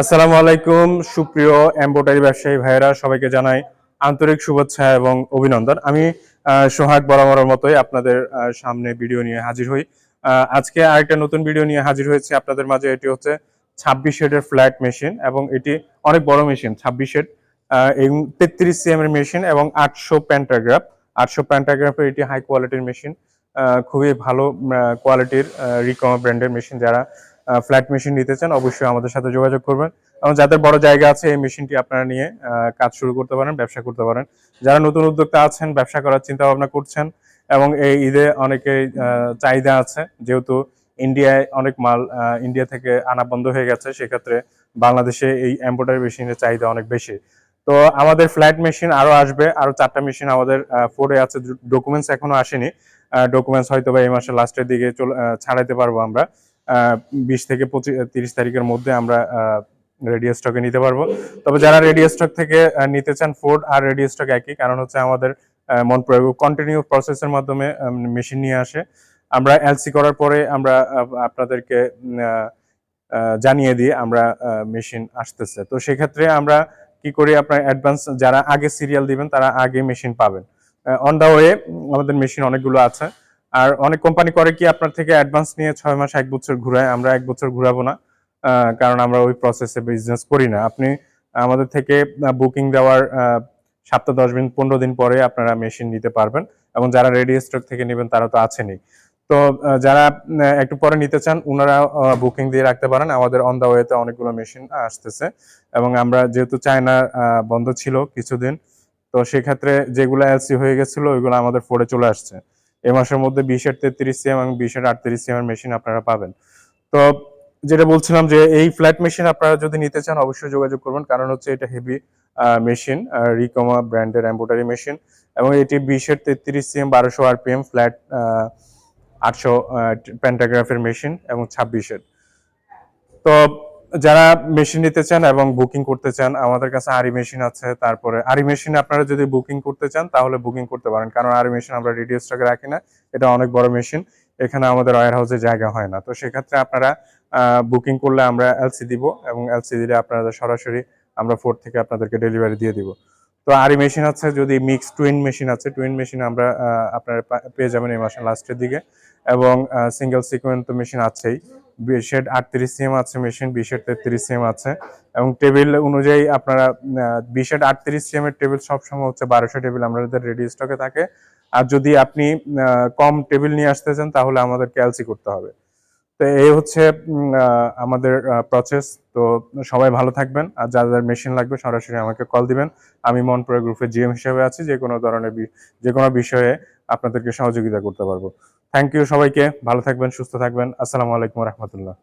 আসসালামু আলাইকুম সুপ্রিয় এমব্রয়ডারি ব্যবসায়ী ভাইয়েরা, সবাইকে জানাই আন্তরিক শুভেচ্ছা এবং অভিনন্দন। আমি সোহাগ বরাবরের মতোই আপনাদের সামনে ভিডিও নিয়ে হাজির হই। আজকে আরেকটা নতুন ভিডিও নিয়ে হাজির হয়েছি আপনাদের মাঝে। এটি হচ্ছে 26 শেডের ফ্ল্যাট মেশিন এবং এটি অনেক বড় মেশিন। 26 শেড এবং 33 সিএম এর মেশিন এবং 800 প্যান্টাগ্রাফের এটি হাই কোয়ালিটির মেশিন। খুবই ভালো কোয়ালিটির রিকমা ব্র্যান্ডের মেশিন। যারা ফ্ল্যাট মেশিন নিতে চান অবশ্যই আমাদের সাথে যোগাযোগ করবেন, এবং যাদের বড় জায়গা আছে এই মেশিনটি আপনারা নিয়ে কাজ শুরু করতে পারেন, ব্যবসা করতে পারেন। যারা নতুন উদ্যোক্তা আছেন, ব্যবসা করার চিন্তা ভাবনা করছেন এবং এই ঈদে অনেকেই চাহিদা আছে, যেহেতু ইন্ডিয়ায় অনেক মাল ইন্ডিয়া থেকে আনা বন্ধ হয়ে গেছে, সেক্ষেত্রে বাংলাদেশে এই এমব্রয়ডারি মেশিনের চাহিদা অনেক বেশি। তো আমাদের ফ্ল্যাট মেশিন আরো আসবে, আরো 4টা মেশিন আমাদের ফোরে আছে। ডকুমেন্টস এখনো আসেনি, ডকুমেন্টস হয়তো বা এই মাসের লাস্টের দিকে ছাড়াইতে পারবো আমরা। 20 থেকে 30 তারিখের মধ্যে আমরা রেডি স্টকে নিতে পারবো। তবে যারা রেডি স্টক থেকে নিতে চান, ফোর্ড আর রেডি স্টক একই, কারণ হচ্ছে আমাদের মন প্রয়োগ কন্টিনিউ প্রসেসের মাধ্যমে মেশিন নিয়ে আসে। আমরা এলসি করার পরে আমরা আপনাদেরকে জানিয়ে দিই আমরা মেশিন আসতেছে। তো সেক্ষেত্রে আমরা কি করি, আপনার অ্যাডভান্স যারা আগে সিরিয়াল দিবেন তারা আগে মেশিন পাবেন। অন দা ওয়ে আমাদের মেশিন অনেকগুলো আছে। আর অনেক কোম্পানি করে কি, আপনার থেকে অ্যাডভান্স নিয়ে 6 মাস 1 বছর ঘুরায়। আমরা 1 বছর ঘুরাবো না, কারণ আমরা ওই প্রসেসে বিজনেস করি না। আপনি আমাদের থেকে বুকিং দেওয়ার 7 10 দিন 15 দিন পরে আপনারা মেশিন নিতে পারবেন, এবং যারা রেডি স্টক থেকে নেবেন তারা তো আছেনই। তো যারা একটু পরে নিতে চান ওনারা বুকিং দিয়ে রাখতে পারেন। আমাদের অন দা ওয়েতে অনেকগুলো মেশিন আসতেছে, এবং আমরা যেহেতু চায়না বন্ধ ছিল কিছুদিন, তো সেক্ষেত্রে যেগুলো এলসি হয়ে গেছিল ওইগুলো আমাদের ফোরে চলে আসছে। এ মাসের মধ্যে 20-এর 33 সিএম এবং 20-এর 38 সিএম এর মেশিন আপনারা পাবেন। তো যেটা বলছিলাম যে এই ফ্ল্যাট মেশিন আপনারা যদি নিতে চান অবশ্যই যোগাযোগ করবেন, কারণ হচ্ছে এটা হেভি মেশিন, রিকমা ব্র্যান্ডের এমব্রয়ডারি মেশিন, এবং এটি 20-এর 33 সিএম 1200 আরপিএম ফ্ল্যাট 800 প্যান্টাগ্রাফের মেশিন এবং 26-এর। তো যারা মেশিন নিতে চান এবং বুকিং করতে চান, আমাদের কাছে আরি মেশিন আছে। তারপরে আরি মেশিন আপনারা যদি বুকিং করতে চান তাহলে বুকিং করতে পারেন, কারণ আরি মেশিন আমরা রেডি স্টকে রাখি না। এটা অনেক বড় মেশিন, এখানে আমাদের ওয়্যার হাউসে জায়গা হয় না। তো সেক্ষেত্রে আপনারা বুকিং করলে আমরা এলসি দিব, এবং এলসি দিলে আপনারা সরাসরি আমরা ফোর্ট থেকে আপনাদেরকে ডেলিভারি দিয়ে দিব। তো আরি মেশিন আছে, যদি মিক্স টুইন মেশিন আছে, টুইন মেশিন আমরা আপনারা পেয়ে যাবেন এই মাসের লাস্টের দিকে। এবং সিঙ্গেল সিকোয়েন্স তো মেশিন আছেই। 20-এর 38 সিএম আছে মেশিন, 20-এর 33 সিএম আছে, এবং টেবিল অনুযায়ী আপনারা 20-এর 38 সিএম এর টেবিল সবসময় হচ্ছে 1200 টেবিল আমাদের রেডি স্টকে থাকে। আর যদি আপনি কম টেবিল নিয়ে আসতে চান তাহলে আমাদেরকে এলসি করতে হবে। তো এই হচ্ছে আমাদের প্রসেস। তো সবাই ভালো থাকবেন, আর যাদের মেশিন লাগবে সরাসরি আমাকে কল দিবেন। আমি মনপুরা গ্রুপের জিএম হিসেবে আছি, যে কোনো ধরনের যে কোনো বিষয়ে আপনাদেরকে সহযোগিতা করতে পারবো। থ্যাংক ইউ সবাইকে, ভালো থাকবেন, সুস্থ থাকবেন। আসসালামু আলাইকুম রহমতুল্লাহ।